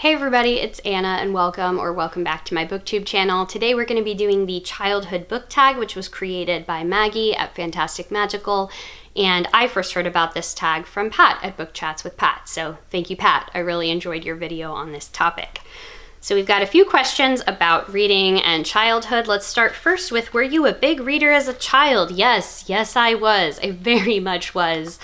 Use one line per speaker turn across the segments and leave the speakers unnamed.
Hey everybody, it's Anna and welcome back to my booktube channel. Today we're going to be doing the childhood book tag, which was created by Maggie at Fantastic Magical, and I first heard about this tag from Pat at Book Chats with Pat, so thank you Pat. I really enjoyed your video on this topic. So we've got a few questions about reading and childhood. Let's start first with, were you a big reader as a child? Yes, I was. I very much was.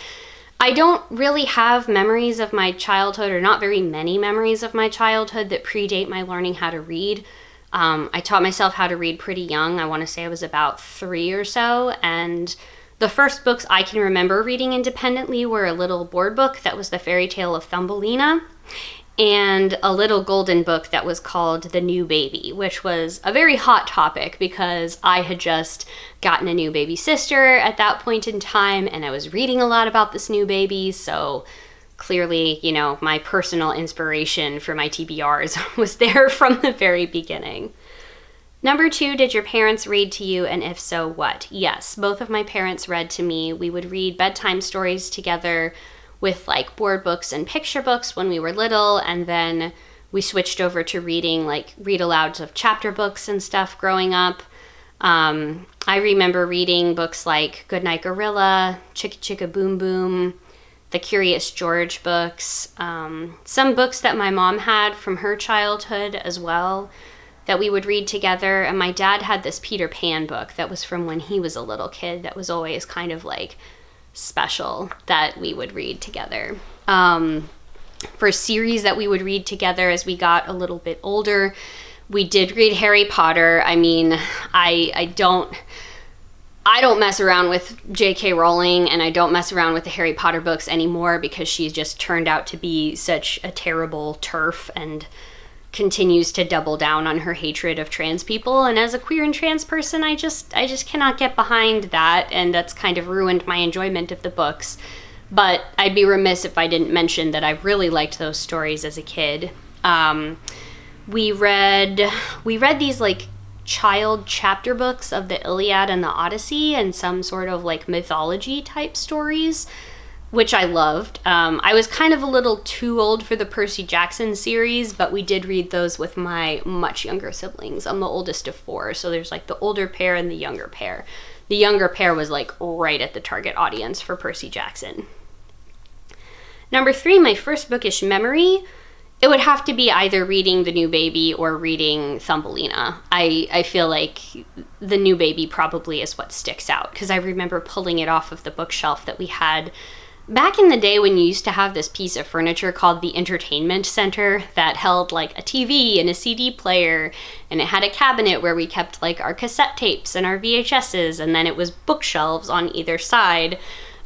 I don't really have memories of my childhood, or not very many memories of my childhood that predate my learning how to read. I taught myself how to read pretty young. I want to say I was about 3 or so, and the first books I can remember reading independently were a little board book that was The Fairy Tale of Thumbelina, and a little golden book that was called The New Baby, which was a very hot topic because I had just gotten a new baby sister at that point in time, and I was reading a lot about this new baby, so clearly, you know, my personal inspiration for my TBRs was there from the very beginning. Number 2, did your parents read to you, and if so, what? Yes, both of my parents read to me. We would read bedtime stories together with like board books and picture books when we were little, and then we switched over to reading like read-alouds of chapter books and stuff growing up. I remember reading books like Goodnight Gorilla, Chicka Chicka Boom Boom, the Curious George books, some books that my mom had from her childhood as well that we would read together, and my dad had this Peter Pan book that was from when he was a little kid that was always kind of like special that we would read together. For a series that we would read together as we got a little bit older, we did read Harry Potter. I mean, I don't mess around with J.K. Rowling, and I don't mess around with the Harry Potter books anymore because she's just turned out to be such a terrible TERF and continues to double down on her hatred of trans people. And as a queer and trans person, I just cannot get behind that, and that's kind of ruined my enjoyment of the books. But I'd be remiss if I didn't mention that I really liked those stories as a kid. We read these like child chapter books of the Iliad and the Odyssey and some sort of like mythology type stories, which I loved. I was kind of a little too old for the Percy Jackson series, but we did read those with my much younger siblings. I'm the oldest of 4, so there's like the older pair and the younger pair. The younger pair was like right at the target audience for Percy Jackson. Number 3, my first bookish memory, it would have to be either reading The New Baby or reading Thumbelina. I feel like The New Baby probably is what sticks out, because I remember pulling it off of the bookshelf that we had back in the day when you used to have this piece of furniture called the entertainment center that held like a TV and a CD player, and it had a cabinet where we kept like our cassette tapes and our VHSs, and then it was bookshelves on either side.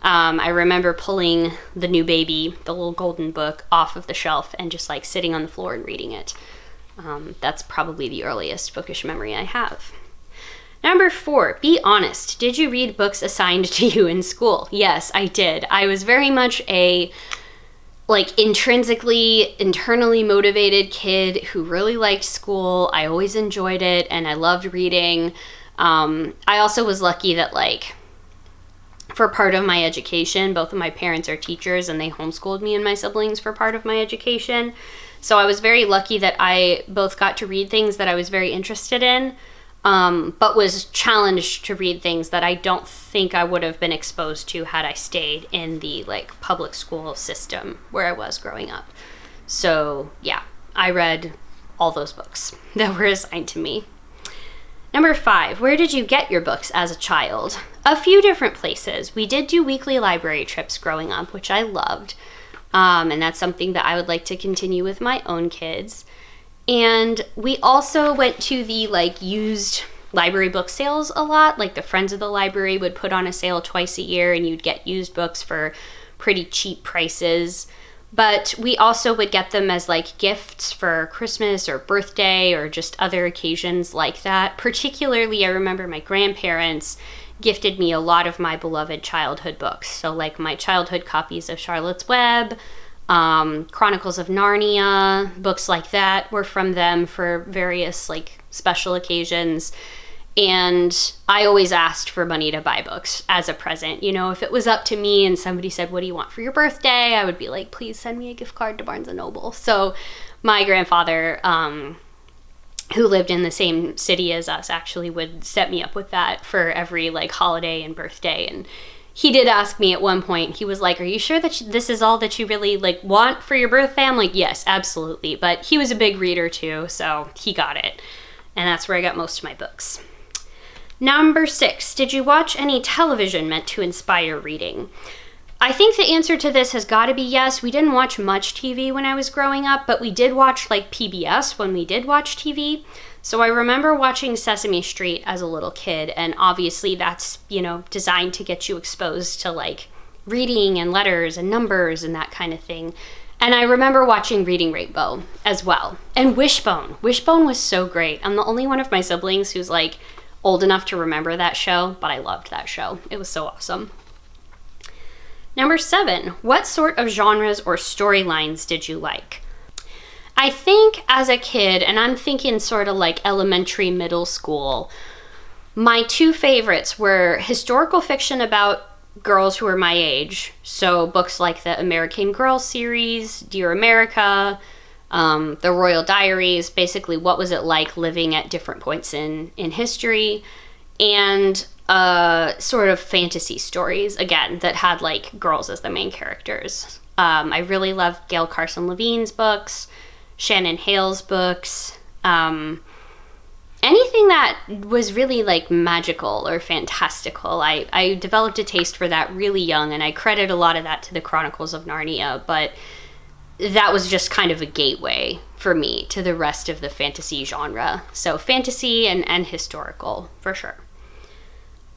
I remember pulling The New Baby, the little golden book, off of the shelf and just like sitting on the floor and reading it. That's probably the earliest bookish memory I have. Number 4, be honest. Did you read books assigned to you in school? Yes, I did. I was very much a like intrinsically, internally motivated kid who really liked school. I always enjoyed it and I loved reading. I also was lucky that like for part of my education, both of my parents are teachers and they homeschooled me and my siblings for part of my education. So I was very lucky that I both got to read things that I was very interested in, but was challenged to read things that I don't think I would have been exposed to had I stayed in the like public school system where I was growing up. So yeah, I read all those books that were assigned to me. Number 5, where did you get your books as a child? A few different places. We did do weekly library trips growing up, which I loved. And that's something that I would like to continue with my own kids. And we also went to the like used library book sales a lot. Like the Friends of the Library would put on a sale twice a year and you'd get used books for pretty cheap prices. But we also would get them as like gifts for Christmas or birthday or just other occasions like that. Particularly, I remember my grandparents gifted me a lot of my beloved childhood books. So like my childhood copies of Charlotte's Web, Chronicles of Narnia, books like that were from them for various like special occasions. And I always asked for money to buy books as a present. You know, if it was up to me and somebody said, what do you want for your birthday? I would be like, please send me a gift card to Barnes & Noble. So my grandfather, who lived in the same city as us, actually would set me up with that for every like holiday and birthday. And he did ask me at one point, he was like, are you sure that this is all that you really like want for your birthday? I'm like, yes, absolutely. But he was a big reader too, so he got it. And that's where I got most of my books. Number 6, did you watch any television meant to inspire reading? I think the answer to this has got to be yes. We didn't watch much TV when I was growing up, but we did watch like PBS when we did watch TV. So I remember watching Sesame Street as a little kid, and obviously that's, you know, designed to get you exposed to like reading and letters and numbers and that kind of thing. And I remember watching Reading Rainbow as well. And Wishbone. Wishbone was so great. I'm the only one of my siblings who's like old enough to remember that show, but I loved that show. It was so awesome. Number 7, what sort of genres or storylines did you like? I think as a kid, and I'm thinking sort of like elementary, middle school, my 2 favorites were historical fiction about girls who were my age. So books like the American Girl series, Dear America, the Royal Diaries, basically what was it like living at different points in history, and sort of fantasy stories, again, that had like girls as the main characters. I really loved Gail Carson Levine's books, Shannon Hale's books, anything that was really like magical or fantastical. I developed a taste for that really young, and I credit a lot of that to the Chronicles of Narnia, but that was just kind of a gateway for me to the rest of the fantasy genre. So fantasy and historical, for sure.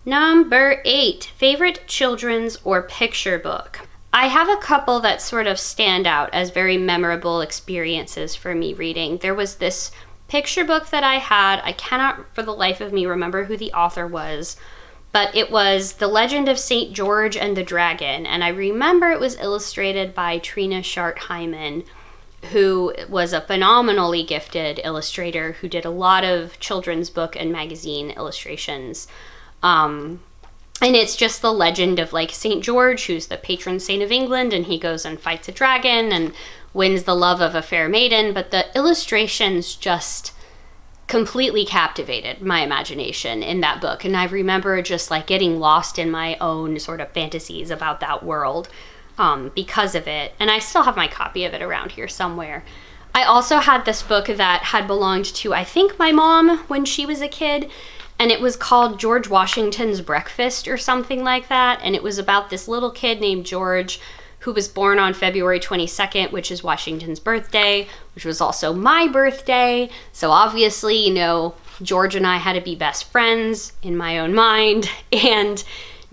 Number 8, favorite children's or picture book. I have a couple that sort of stand out as very memorable experiences for me reading. There was this picture book that I had. I cannot for the life of me remember who the author was, but it was The Legend of St. George and the Dragon, and I remember it was illustrated by Trina Shart-Hyman, who was a phenomenally gifted illustrator who did a lot of children's book and magazine illustrations. And it's just the legend of like St. George, who's the patron saint of England, and he goes and fights a dragon and wins the love of a fair maiden. But the illustrations just completely captivated my imagination in that book. And I remember just like getting lost in my own sort of fantasies about that world because of it. And I still have my copy of it around here somewhere. I also had this book that had belonged to, I think, my mom when she was a kid. And it was called George Washington's Breakfast or something like that. And it was about this little kid named George who was born on February 22nd, which is Washington's birthday, which was also my birthday. So obviously, you know, George and I had to be best friends in my own mind. And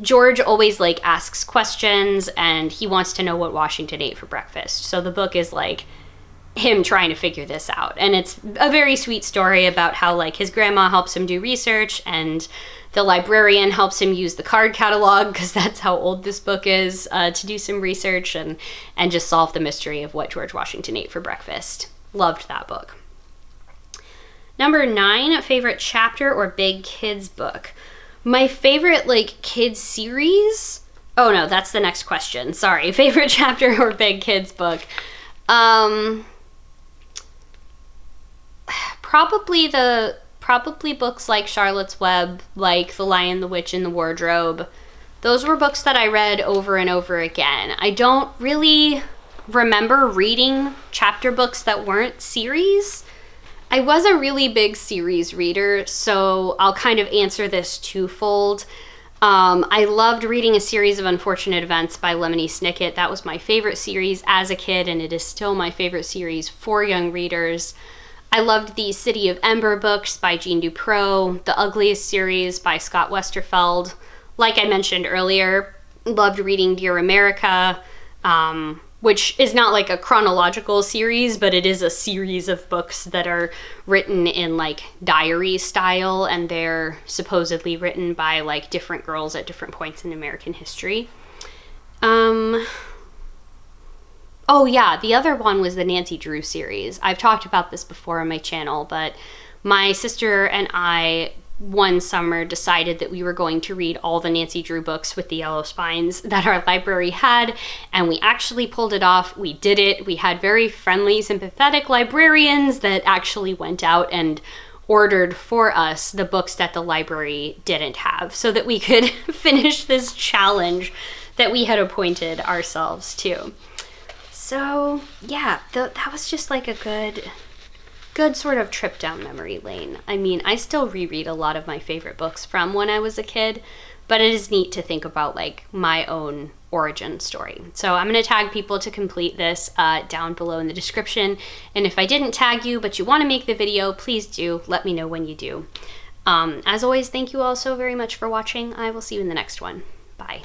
George always like asks questions and he wants to know what Washington ate for breakfast. So the book is like him trying to figure this out, and it's a very sweet story about how like his grandma helps him do research and the librarian helps him use the card catalog, because that's how old this book is, to do some research and just solve the mystery of what George Washington ate for breakfast. Loved that book. Number 9, favorite chapter or big kids book. My favorite like kids series, oh no, that's the next question, sorry. Favorite chapter or big kids book. Probably books like Charlotte's Web, like The Lion, the Witch, and the Wardrobe. Those were books that I read over and over again. I don't really remember reading chapter books that weren't series. I was a really big series reader, so I'll kind of answer this twofold. I loved reading a series of Unfortunate Events by Lemony Snicket. That was my favorite series as a kid, and it is still my favorite series for young readers. I loved the City of Ember books by Jean Duprow, the Ugliest series by Scott Westerfeld. Like I mentioned earlier, loved reading Dear America, which is not like a chronological series, but it is a series of books that are written in like diary style, and they're supposedly written by like different girls at different points in American history. Oh yeah, the other one was the Nancy Drew series. I've talked about this before on my channel, but my sister and I one summer decided that we were going to read all the Nancy Drew books with the yellow spines that our library had, and we actually pulled it off. We did it. We had very friendly, sympathetic librarians that actually went out and ordered for us the books that the library didn't have so that we could finish this challenge that we had appointed ourselves to. So yeah, that was just like a good sort of trip down memory lane. I mean, I still reread a lot of my favorite books from when I was a kid, but it is neat to think about like my own origin story. So I'm going to tag people to complete this down below in the description. And if I didn't tag you, but you want to make the video, please do let me know when you do. As always, thank you all so very much for watching. I will see you in the next one. Bye.